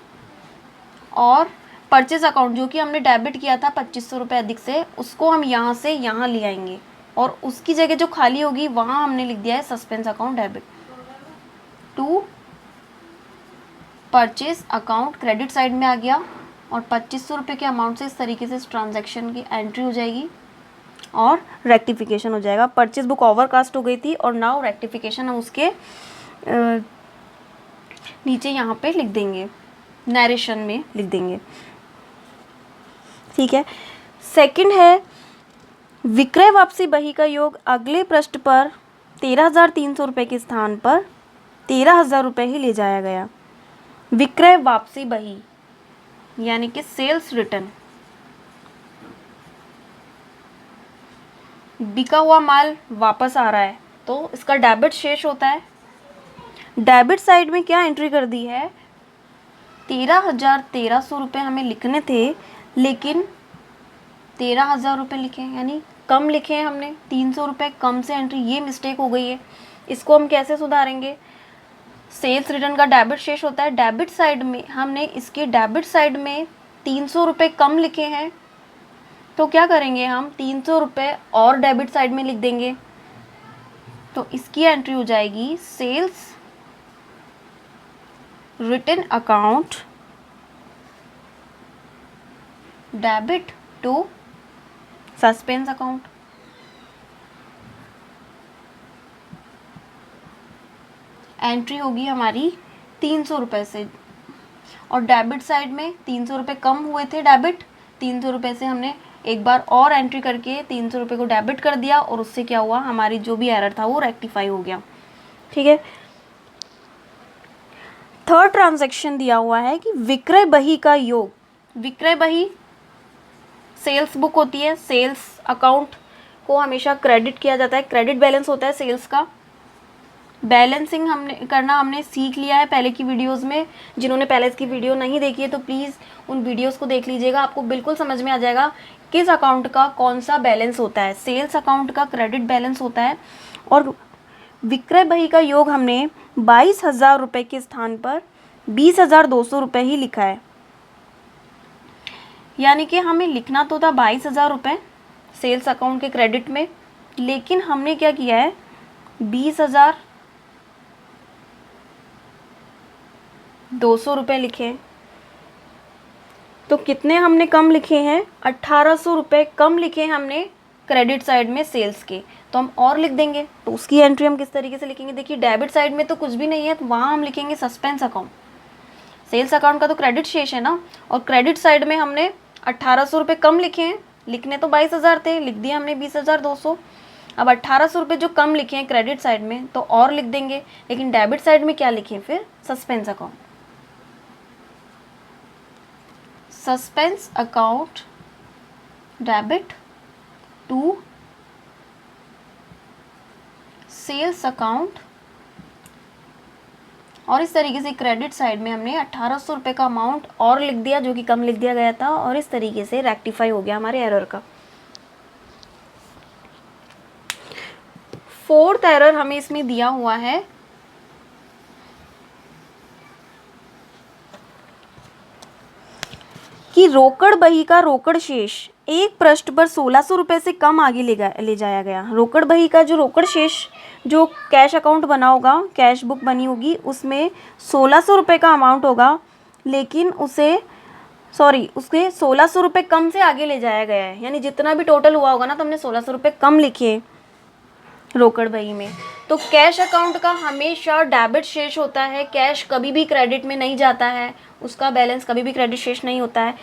और परचेज अकाउंट जो कि हमने डेबिट किया था 2500 रुपये अधिक से, उसको हम यहाँ से यहाँ ले आएंगे और उसकी जगह जो खाली होगी वहाँ हमने लिख दिया है suspense account debit to purchase account. Credit side में आ गया और 2500 रुपये के अमाउंट से इस तरीके से इस ट्रांजैक्शन की एंट्री हो जाएगी और रेक्टिफिकेशन हो जाएगा। परचेज बुक ओवरकास्ट हो गई थी और नाउ रेक्टिफिकेशन हम उसके नीचे यहाँ पे लिख देंगे, नरेशन में लिख देंगे। ठीक है। सेकंड है विक्रय वापसी बही का योग अगले पृष्ठ पर 13,300 रुपये के स्थान पर 13,000 रुपये ही ले जाया गया। विक्रय वापसी बही यानी कि सेल्स रिटर्न, बिका हुआ माल वापस आ रहा है तो इसका डेबिट शेष होता है। डेबिट साइड में क्या एंट्री कर दी है, 13,1300 रुपये हमें लिखने थे लेकिन 13,000 रुपये लिखे, यानी कम लिखे हैं हमने, 300 रुपये कम से एंट्री, ये मिस्टेक हो गई है। इसको हम कैसे सुधारेंगे, सेल्स रिटर्न का डेबिट शेष होता है, डेबिट साइड में हमने इसके डेबिट साइड में 300 रुपये कम लिखे हैं, तो क्या करेंगे हम 300 रुपये और डेबिट साइड में लिख देंगे, तो इसकी एंट्री हो जाएगी sales return account debit to suspense account. Entry होगी हमारी 300 रुपये से और डेबिट साइड में 300 रुपये कम हुए थे, डेबिट 300 रुपये से हमने एक बार और एंट्री करके 300 रुपये को डेबिट कर दिया और उससे क्या हुआ, हमारी जो भी एरर था वो रेक्टिफाई हो गया। ठीक है। थर्ड ट्रांजैक्शन दिया हुआ है कि विक्रय बही का योग, विक्रय बही सेल्स बुक होती है, सेल्स अकाउंट को हमेशा क्रेडिट किया जाता है, क्रेडिट बैलेंस होता है सेल्स का। बैलेंसिंग हमने सीख लिया है पहले की वीडियोस में। जिन्होंने पहले इसकी वीडियो नहीं देखी है तो प्लीज़ उन वीडियोस को देख लीजिएगा, आपको बिल्कुल समझ में आ जाएगा किस अकाउंट का कौन सा बैलेंस होता है। सेल्स अकाउंट का क्रेडिट बैलेंस होता है और विक्रय बही का योग हमने 22,000 रुपये के स्थान पर 20,200 रुपये ही लिखा है, यानी कि हमें लिखना तो था 22,000 रुपये सेल्स अकाउंट के क्रेडिट में, लेकिन हमने क्या किया है 20,200 रुपये लिखे। तो कितने हमने कम लिखे हैं, 1,800 रुपये कम लिखे हैं हमने क्रेडिट साइड में सेल्स के, तो हम और लिख देंगे। तो उसकी एंट्री हम किस तरीके से लिखेंगे, देखिए डेबिट साइड में तो कुछ भी नहीं है तो वहाँ हम लिखेंगे सस्पेंस अकाउंट। सेल्स अकाउंट का तो क्रेडिट शेष है ना, और क्रेडिट साइड में हमने 1,800 रुपये कम लिखे हैं, लिखने तो 22,000 थे, लिख दिया हमने 20,200। अब 1,800 रुपये जो कम लिखे हैं क्रेडिट साइड में तो और लिख देंगे, लेकिन डेबिट साइड में क्या लिखें फिर, suspense account. Suspense account debit to sales account, और इस तरीके से क्रेडिट साइड में हमने 1,800 रुपये का अमाउंट और लिख दिया जो कि कम लिख दिया गया था, और इस तरीके से रेक्टिफाई हो गया हमारे एरर का। फोर्थ एरर हमें इसमें दिया हुआ है कि रोकड़ बही का रोकड़ शेष एक पृष्ठ पर 1,600 रुपये से कम आगे ले जाया गया। रोकड़ बही का जो रोकड़ शेष, जो कैश अकाउंट बना होगा, कैश बुक बनी होगी, उसमें 1,600 रुपये का अमाउंट होगा, लेकिन उसे सॉरी, उसके 1600 रुपये कम से आगे ले जाया गया है, यानी जितना भी टोटल हुआ होगा ना तो हमने 1600 रुपये कम लिखे रोकड़ बही में। तो कैश अकाउंट का हमेशा डेबिट शेष होता है, कैश कभी भी क्रेडिट में नहीं जाता है, उसका बैलेंस कभी भी क्रेडिट शेष नहीं होता है,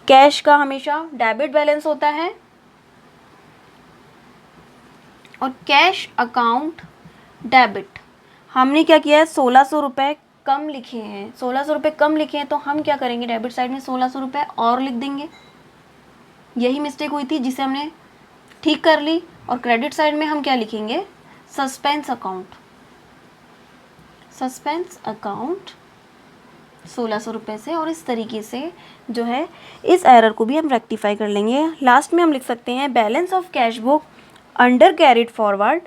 कैश का हमेशा डेबिट बैलेंस होता है। और कैश अकाउंट डेबिट, हमने क्या किया है, 1600 रुपये कम लिखे हैं, 1600 रुपये कम लिखे हैं, तो हम क्या करेंगे, डेबिट साइड में 1600 रुपये और लिख देंगे। यही मिस्टेक हुई थी जिसे हमने ठीक कर ली। और क्रेडिट साइड में हम क्या लिखेंगे, सस्पेंस अकाउंट, सस्पेंस अकाउंट 1600 रुपये से। और इस तरीके से जो है इस एरर को भी हम रेक्टिफाई कर लेंगे। लास्ट में हम लिख सकते हैं balance of cash book under carried forward,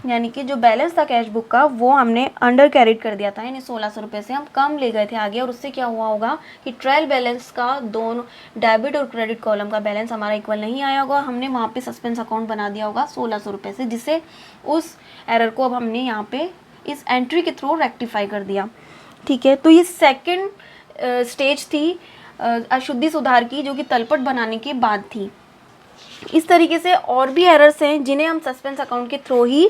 यानी कि जो बैलेंस था कैश बुक का वो हमने अंडर कैरिड कर दिया था, यानी 1600 रुपये से हम कम ले गए थे आगे। और उससे क्या हुआ होगा कि ट्रायल बैलेंस का दोनों डेबिट और क्रेडिट कॉलम का बैलेंस हमारा इक्वल नहीं आया होगा, हमने वहाँ पे सस्पेंस अकाउंट बना दिया होगा 1600 रुपये से, जिससे उस एरर को अब हमने यहाँ पे इस एंट्री के थ्रू रेक्टिफाई कर दिया। ठीक है, तो ये सेकेंड स्टेज थी अशुद्धि सुधार की, जो कि तलपट बनाने के बाद थी। इस तरीके से और भी एरर्स हैं जिन्हें हम सस्पेंस अकाउंट के थ्रू ही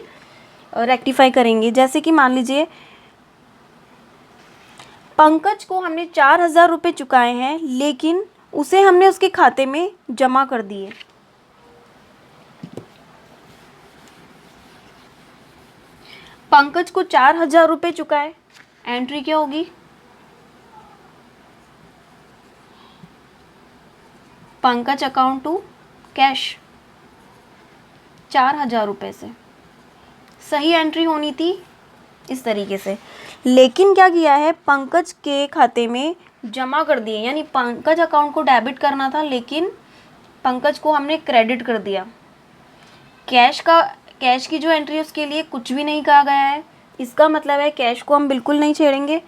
रेक्टिफाई करेंगे। जैसे कि मान लीजिए पंकज को हमने 4000 रुपये चुकाए हैं, लेकिन उसे हमने उसके खाते में जमा कर दिए। पंकज को 4000 रुपये चुकाए, एंट्री क्या होगी, पंकज अकाउंट टू कैश 4000 रुपये से, सही एंट्री होनी थी इस तरीके से। लेकिन क्या किया है, पंकज के खाते में जमा कर दिए, यानी पंकज अकाउंट को डेबिट करना था लेकिन पंकज को हमने क्रेडिट कर दिया। कैश की जो एंट्री है उसके लिए कुछ भी नहीं कहा गया है, इसका मतलब है कैश को हम बिल्कुल नहीं छेड़ेंगे,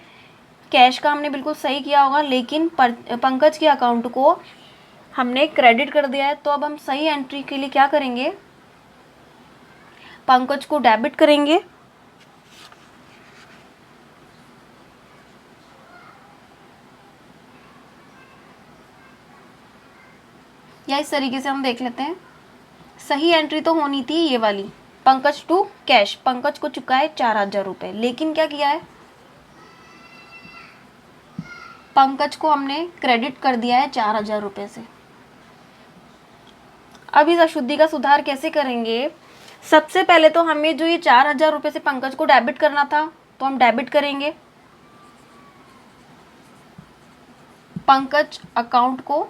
कैश का हमने बिल्कुल सही किया होगा, लेकिन पंकज के अकाउंट को हमने क्रेडिट कर दिया है। तो अब हम सही एंट्री के लिए क्या करेंगे, पंकज को डेबिट करेंगे, या इस तरीके से हम देख लेते हैं। सही एंट्री तो होनी थी ये वाली, पंकज टू कैश, पंकज को चुका है 4000 रुपये, लेकिन क्या किया है, पंकज को हमने क्रेडिट कर दिया है 4000 रुपये से। अब इस अशुद्धि का सुधार कैसे करेंगे, सबसे पहले तो हमें जो ये 4000 रुपये से पंकज को डेबिट करना था तो हम डेबिट करेंगे, पंकज अकाउंट को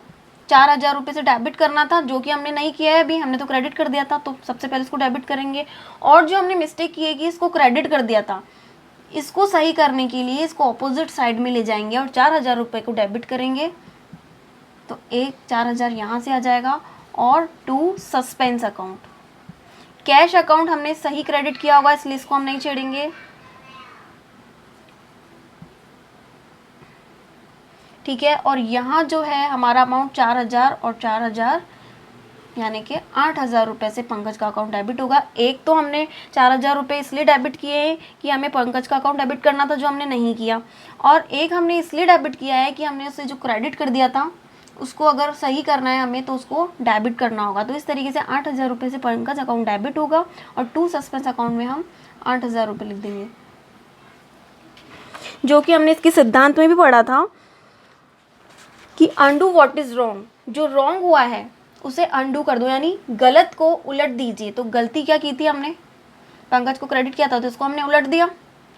4000 रुपये से डेबिट करना था, जो कि हमने नहीं किया है अभी, हमने तो क्रेडिट कर दिया था, तो सबसे पहले इसको डेबिट करेंगे। और जो हमने मिस्टेक की है कि इसको क्रेडिट कर दिया था, इसको सही करने के लिए इसको ऑपोजिट साइड में ले जाएंगे और 4000 रुपये को डेबिट करेंगे। तो एक 4000 यहाँ से आ जाएगा और to suspense account, cash account हमने सही क्रेडिट किया होगा इसलिए इसको हम नहीं छेड़ेंगे। ठीक है, और यहाँ जो है हमारा अमाउंट 4000 और 4000 यानी कि 8000 रुपये से पंकज का अकाउंट डेबिट होगा। एक तो हमने 4000 रुपये इसलिए डेबिट किए हैं कि हमें पंकज का अकाउंट डेबिट करना था, जो हमने नहीं किया, और एक हमने इसलिए डेबिट किया है कि हमने उसे जो क्रेडिट कर दिया था उसको अगर सही करना है हमें तो उसको डेबिट करना होगा। तो इस तरीके से 8000 रुपये से पंकज अकाउंट डेबिट होगा और टू सस्पेंस अकाउंट में हम 8000 रुपये लिख देंगे, जो कि हमने इसके सिद्धांत में भी पढ़ा था कि अंडू व्हाट इज़ रॉन्ग, जो रॉन्ग हुआ है उसे अंडू कर दो, यानी गलत को उलट दीजिए। तो गलती क्या की थी हमने, पंकज को क्रेडिट किया था तो इसको हमने उलट दिया,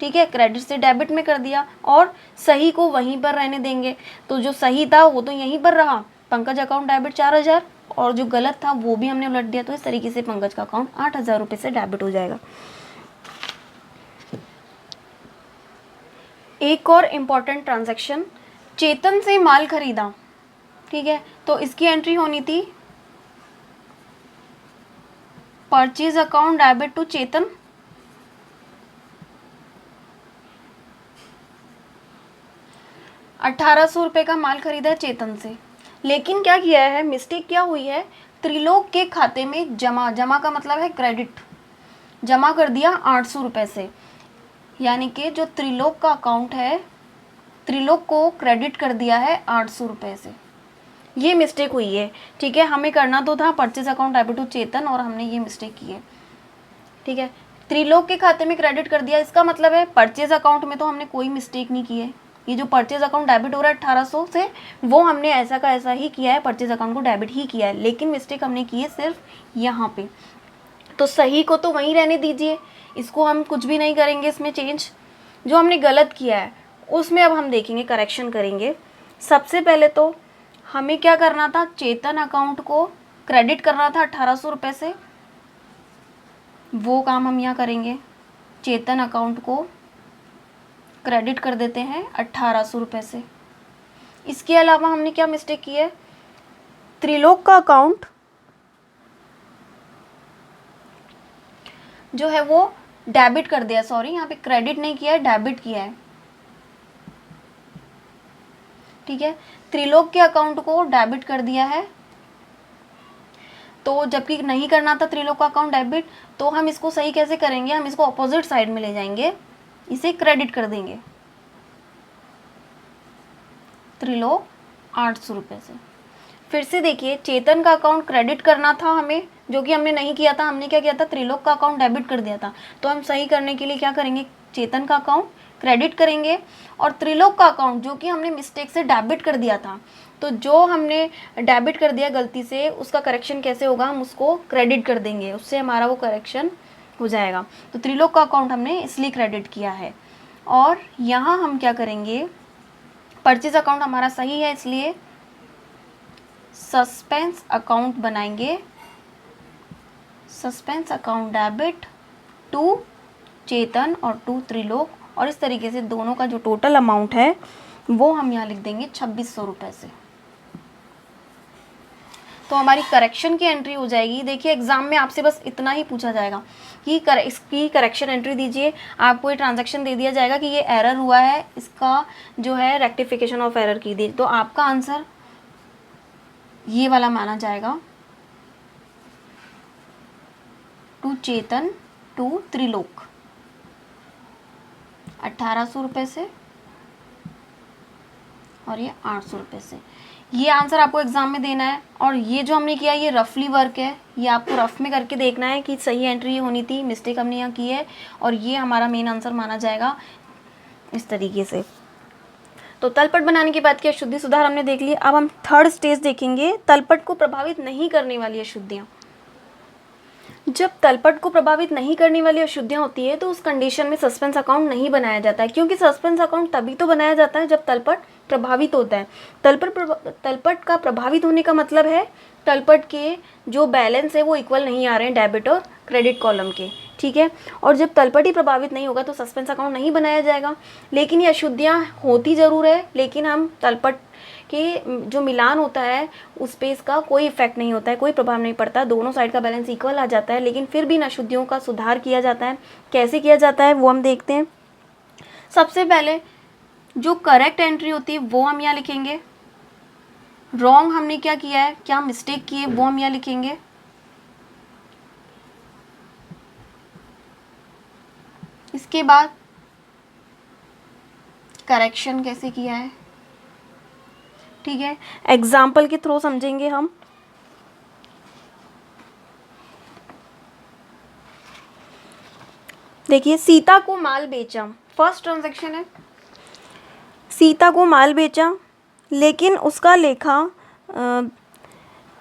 ठीक है, क्रेडिट से डेबिट में कर दिया, और सही को वहीं पर रहने देंगे। तो जो सही था वो तो यहीं पर रहा, पंकज अकाउंट डेबिट 4000, और जो गलत था वो भी हमने उलट दिया। तो इस तरीके से पंकज का अकाउंट 8000 रुपये से डेबिट हो जाएगा। एक और इम्पॉर्टेंट ट्रांजैक्शन, चेतन से माल खरीदा, ठीक है, तो इसकी एंट्री होनी थी परचेज अकाउंट डेबिट टू चेतन, ₹1800 का माल खरीदा है चेतन से, लेकिन क्या किया है, मिस्टेक क्या हुई है, त्रिलोक के खाते में जमा का मतलब है क्रेडिट, जमा कर दिया 800 रुपये से, यानी कि जो त्रिलोक का अकाउंट है त्रिलोक को क्रेडिट कर दिया है 800 रुपये से। ये मिस्टेक हुई है, ठीक है। हमें करना तो था परचेज अकाउंट डेबिट टू चेतन और हमने ये मिस्टेक की है, ठीक है। त्रिलोक के खाते में क्रेडिट कर दिया, इसका मतलब है परचेज अकाउंट में तो हमने कोई मिस्टेक नहीं की है। ये जो परचेज अकाउंट डेबिट हो रहा है 1800 से, वो हमने ऐसा का ऐसा ही किया है, परचेज अकाउंट को डेबिट ही किया है, लेकिन मिस्टेक हमने की है सिर्फ यहाँ पे। तो सही को तो वहीं रहने दीजिए, इसको हम कुछ भी नहीं करेंगे इसमें चेंज। जो हमने गलत किया है उसमें अब हम देखेंगे, करेक्शन करेंगे। सबसे पहले तो हमें क्या करना था, चेतन अकाउंट को क्रेडिट करना था 1800 रुपये से, वो काम हम यहाँ करेंगे। चेतन अकाउंट को क्रेडिट कर देते हैं 1800 रुपये से। इसके अलावा हमने क्या मिस्टेक की है, त्रिलोक का अकाउंट जो है वो डेबिट कर दिया, सॉरी यहाँ पे क्रेडिट नहीं किया है, डेबिट किया है, ठीक है। त्रिलोक के अकाउंट को डेबिट कर दिया है, तो जबकि नहीं करना था त्रिलोक का अकाउंट डेबिट, तो हम इसको सही कैसे करेंगे, हम इसको अपोजिट साइड में ले जाएंगे, इसे क्रेडिट कर देंगे त्रिलोक 800 रुपये से। फिर से देखिए, चेतन का अकाउंट क्रेडिट करना था हमें, जो कि हमने नहीं किया था। हमने क्या किया था, त्रिलोक का अकाउंट डेबिट कर दिया था। तो हम सही करने के लिए क्या करेंगे, चेतन का अकाउंट क्रेडिट करेंगे और त्रिलोक का अकाउंट जो कि हमने मिस्टेक से डेबिट कर दिया था, तो जो हमने डेबिट कर दिया गलती से, उसका करेक्शन कैसे होगा, हम उसको क्रेडिट कर देंगे, उससे हमारा वो करेक्शन हो जाएगा। तो त्रिलोक का अकाउंट हमने इसलिए क्रेडिट किया है। और यहाँ हम क्या करेंगे, परचेज अकाउंट हमारा सही है, इसलिए सस्पेंस अकाउंट बनाएंगे, सस्पेंस अकाउंट डेबिट टू चेतन और टू त्रिलोक, और इस तरीके से दोनों का जो टोटल अमाउंट है वो हम यहाँ लिख देंगे 2600 रुपये से। तो हमारी करेक्शन की एंट्री हो जाएगी। देखिए एग्जाम में आपसे बस इतना ही पूछा जाएगा कि इसकी करेक्शन एंट्री दीजिए। आपको ये ट्रांजैक्शन दे दिया जाएगा कि ये एरर हुआ है, इसका जो है रेक्टिफिकेशन ऑफ एरर की दी, तो आपका आंसर ये वाला माना जाएगा, टू चेतन टू त्रिलोक 1800 रुपये से और ये 800 रुपये से। ये आंसर आपको एग्जाम में देना है। और ये जो हमने किया ये रफली वर्क है, ये आपको रफ में करके देखना है कि सही एंट्री होनी थी, मिस्टेक हमने यहाँ की है, और ये हमारा मेन आंसर माना जाएगा इस तरीके से। तो तलपट बनाने की बात की, अशुद्धि सुधार हमने देख लिया। अब हम थर्ड स्टेज देखेंगे, तलपट को प्रभावित नहीं करने वाली अशुद्धियाँ। जब तलपट को प्रभावित नहीं करने वाली अशुद्धियाँ होती है तो उस कंडीशन में सस्पेंस अकाउंट नहीं बनाया जाता है, क्योंकि सस्पेंस अकाउंट तभी तो बनाया जाता है जब तलपट प्रभावित होता है। तलपट का प्रभावित होने का मतलब है तलपट के जो बैलेंस है वो इक्वल नहीं आ रहे हैं डेबिट और क्रेडिट कॉलम के, ठीक है। और जब तलपट ही प्रभावित नहीं होगा तो सस्पेंस अकाउंट नहीं बनाया जाएगा। लेकिन ये अशुद्धियाँ होती ज़रूर है, लेकिन हम तलपट कि जो मिलान होता है उस पे इसका कोई इफेक्ट नहीं होता है, कोई प्रभाव नहीं पड़ता, दोनों साइड का बैलेंस इक्वल आ जाता है। लेकिन फिर भी इन अशुद्धियों का सुधार किया जाता है। कैसे किया जाता है वो हम देखते हैं। सबसे पहले जो करेक्ट एंट्री होती है वो हम यहाँ लिखेंगे, रॉन्ग हमने क्या किया है, क्या मिस्टेक की है, वो हम यहाँ लिखेंगे। इसके बाद करेक्शन कैसे किया है, ठीक है, एग्जाम्पल के थ्रू समझेंगे हम। देखिए, सीता को माल बेचा, फर्स्ट ट्रांजैक्शन है, सीता को माल बेचा लेकिन उसका लेखा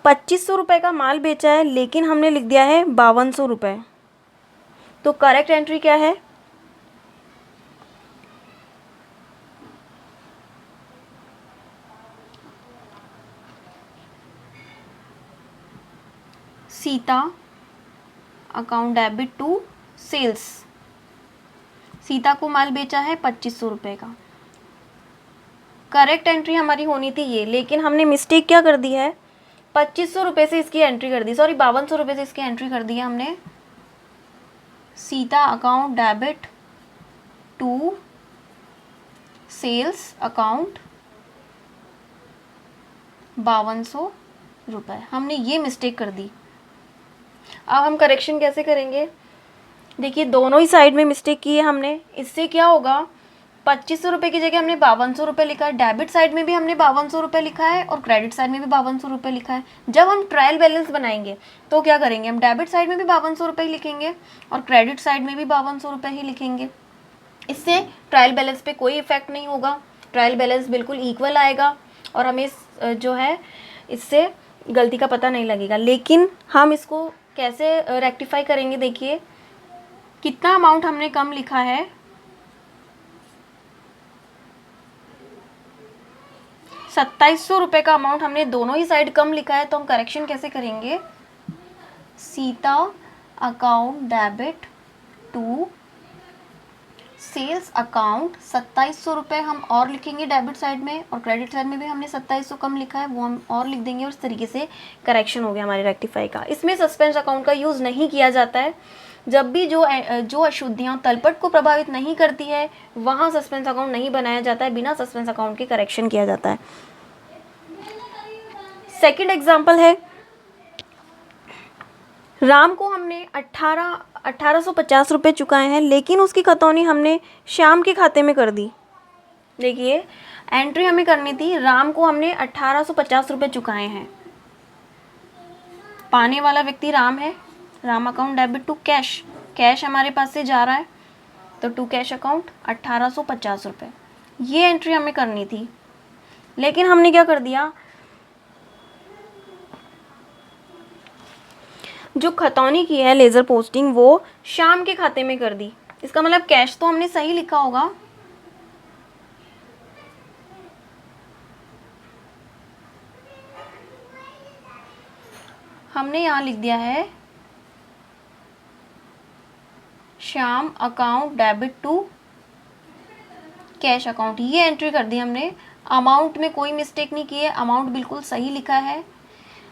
2500 रुपये का माल बेचा है, लेकिन हमने लिख दिया है 5200 रुपये। तो करेक्ट एंट्री क्या है, Sita account debit to sales, Sita को माल बेचा है 2500 रुपये का। करेक्ट एंट्री हमारी होनी थी ये, लेकिन हमने मिस्टेक क्या कर दी है, 2500 रुपये से इसकी एंट्री कर दी, सॉरी 5200 रुपये से इसकी एंट्री कर दी है हमने। Sita account debit to sales account 5200 रुपये, हमने ये मिस्टेक कर दी। अब हम करेक्शन कैसे करेंगे, देखिए दोनों ही साइड में मिस्टेक की है हमने। इससे क्या होगा 2500 रुपये की जगह हमने 5200 रुपये लिखा है। डेबिट साइड में भी हमने 5200 रुपये लिखा है और क्रेडिट साइड में भी 5200 रुपये लिखा है। जब हम ट्रायल बैलेंस बनाएंगे तो क्या करेंगे, हम डेबिट साइड में भी 5200 रुपये ही लिखेंगे और क्रेडिट साइड में भी 5200 रुपये ही लिखेंगे। इससे ट्रायल बैलेंस पे कोई इफेक्ट नहीं होगा, ट्रायल बैलेंस बिल्कुल इक्वल आएगा और हमें जो है इससे गलती का पता नहीं लगेगा। लेकिन हम इसको कैसे रेक्टिफाई करेंगे, देखिए कितना अमाउंट हमने कम लिखा है, 2700 रुपये का अमाउंट हमने दोनों ही साइड कम लिखा है। तो हम करेक्शन कैसे करेंगे, Sita account debit to sales account 2700 रुपये हम और लिखेंगे डेबिट साइड में, और क्रेडिट साइड में भी हमने 2700 कम लिखा है वो हम और लिख देंगे, और इस तरीके से करेक्शन हो गया हमारे रेक्टिफाई का। इसमें सस्पेंस अकाउंट का यूज़ नहीं किया जाता है। जब भी जो अशुद्धियाँ तलपट को प्रभावित नहीं करती है वहाँ सस्पेंस अकाउंट नहीं बनाया जाता है, बिना सस्पेंस अकाउंट के करेक्शन किया जाता है। सेकंड एग्जांपल है, राम को हमने 1850 रुपये चुकाए हैं, लेकिन उसकी खतौनी हमने श्याम के खाते में कर दी। देखिए एंट्री हमें करनी थी, राम को हमने 1850 रुपये चुकाए हैं, पाने वाला व्यक्ति राम है, Ram account debit to cash, cash हमारे पास से जा रहा है तो टू कैश अकाउंट 1850 रुपये, ये एंट्री हमें करनी थी। लेकिन हमने क्या कर दिया, जो खतौनी की है लेज़र पोस्टिंग वो शाम के खाते में कर दी। इसका मतलब कैश तो हमने सही लिखा होगा, हमने यहाँ लिख दिया है Shyam account debit to cash account, ये एंट्री कर दी हमने। अमाउंट में कोई मिस्टेक नहीं की है, अमाउंट बिल्कुल सही लिखा है।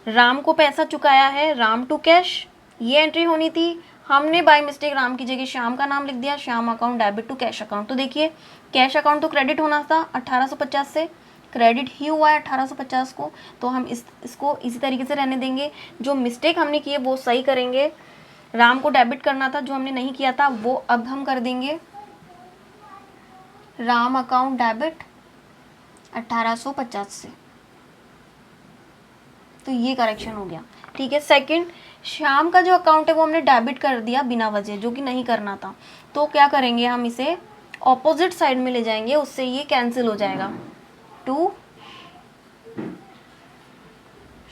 राम को पैसा चुकाया है राम टू कैश, ये एंट्री होनी थी। हमने बाय मिस्टेक राम की जगह श्याम का नाम लिख दिया, Shyam account debit to cash account. तो देखिए कैश अकाउंट तो क्रेडिट होना था 1850 से, क्रेडिट ही हुआ है 1850 को, तो हम इसको इसी तरीके से रहने देंगे। जो मिस्टेक हमने की है वो सही करेंगे। राम को डेबिट करना था, जो हमने नहीं किया था वो अब हम कर देंगे, राम अकाउंट डेबिट 1850 से। तो ये करेक्शन हो गया, ठीक है। सेकंड, श्याम का जो अकाउंट है वो हमने डेबिट कर दिया बिना वजह, जो कि नहीं करना था। तो क्या करेंगे, हम इसे ऑपोजिट साइड में ले जाएंगे, उससे ये कैंसिल हो जाएगा। टू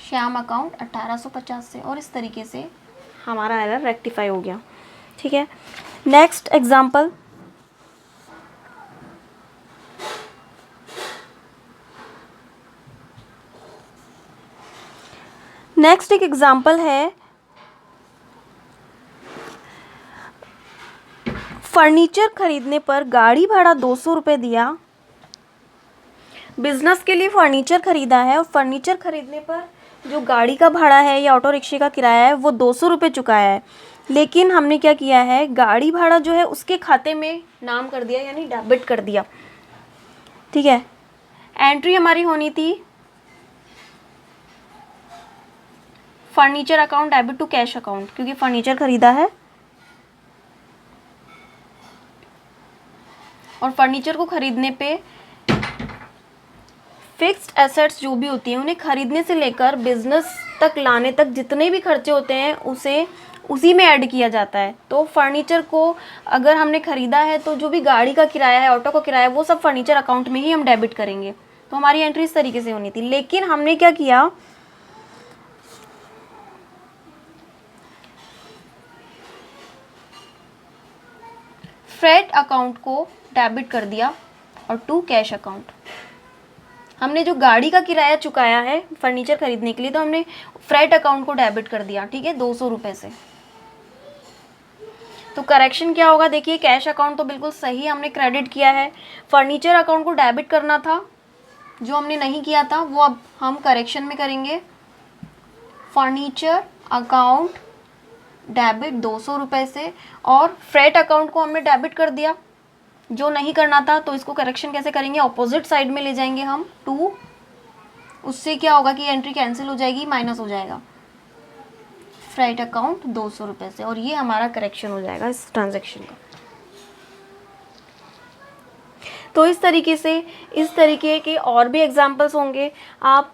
श्याम अकाउंट 1850 से, और इस तरीके से हमारा एरर रेक्टिफाई हो गया, ठीक है। नेक्स्ट एग्जाम्पल, नेक्स्ट एक एग्जाम्पल है, फर्नीचर खरीदने पर गाड़ी भाड़ा 200 रुपये दिया। बिजनेस के लिए फर्नीचर खरीदा है और फर्नीचर खरीदने पर जो गाड़ी का भाड़ा है या ऑटो रिक्शे का किराया है वो 200 रुपये चुकाया है। लेकिन हमने क्या किया है, गाड़ी भाड़ा जो है उसके खाते में नाम कर दिया, यानी डेबिट कर दिया, ठीक है। एंट्री हमारी होनी थी furniture account debit to cash account, क्योंकि फर्नीचर खरीदा है और फर्नीचर को खरीदने पे फिक्स्ड एसेट्स जो भी होती हैं उन्हें खरीदने से लेकर बिजनेस तक लाने तक जितने भी खर्चे होते हैं उसे उसी में ऐड किया जाता है। तो फर्नीचर को अगर हमने ख़रीदा है तो जो भी गाड़ी का किराया है, ऑटो का किराया है, वो सब फर्नीचर अकाउंट में ही हम डेबिट करेंगे। तो हमारी एंट्री इस तरीके से होनी थी। लेकिन हमने क्या किया, फ्रेट अकाउंट को डेबिट कर दिया और टू कैश अकाउंट। हमने जो गाड़ी का किराया चुकाया है फर्नीचर खरीदने के लिए, तो हमने फ्रेट अकाउंट को डेबिट कर दिया, ठीक है, 200 रुपये से। तो करेक्शन क्या होगा, देखिए कैश अकाउंट तो बिल्कुल सही हमने क्रेडिट किया है, फर्नीचर अकाउंट को डेबिट करना था जो हमने नहीं किया था, वो अब हम करेक्शन में करेंगे। फर्नीचर अकाउंट डेबिट 200 रुपये से, और फ्रेट अकाउंट को हमने डेबिट कर दिया जो नहीं करना था। तो इसको करेक्शन कैसे करेंगे, ऑपोजिट साइड में ले जाएंगे हम टू, उससे क्या होगा कि एंट्री कैंसिल हो जाएगी, माइनस हो जाएगा फ्रेट अकाउंट 200 रुपये से, और ये हमारा करेक्शन हो जाएगा इस ट्रांजैक्शन का। तो इस तरीके के और भी एग्जाम्पल्स होंगे। आप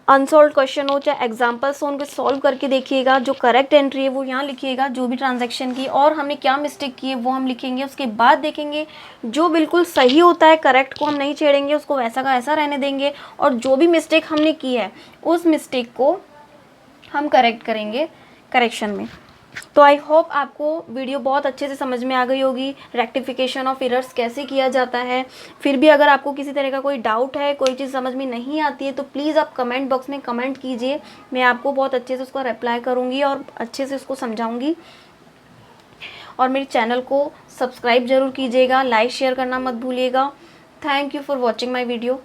अनसॉल्व क्वेश्चन हो चाहे एग्जाम्पल्स हो, उनको सॉल्व करके देखिएगा। जो करेक्ट एंट्री है वो यहाँ लिखिएगा, जो भी ट्रांजैक्शन की और हमने क्या मिस्टेक की है वो हम लिखेंगे। उसके बाद देखेंगे जो बिल्कुल सही होता है, करेक्ट को हम नहीं छेड़ेंगे, उसको वैसा का ऐसा रहने देंगे। और जो भी मिस्टेक हमने की है उस मिस्टेक को हम करेक्ट करेंगे करेक्शन में। तो आई होप आपको वीडियो बहुत अच्छे से समझ में आ गई होगी, रेक्टिफिकेशन ऑफ एरर्स कैसे किया जाता है। फिर भी अगर आपको किसी तरह का कोई डाउट है, कोई चीज़ समझ में नहीं आती है, तो प्लीज़ आप कमेंट बॉक्स में कमेंट कीजिए। मैं आपको बहुत अच्छे से उसको रिप्लाई करूँगी और अच्छे से उसको समझाऊँगी। और मेरे चैनल को सब्सक्राइब ज़रूर कीजिएगा, लाइक शेयर करना मत भूलिएगा। Thank you for watching my video.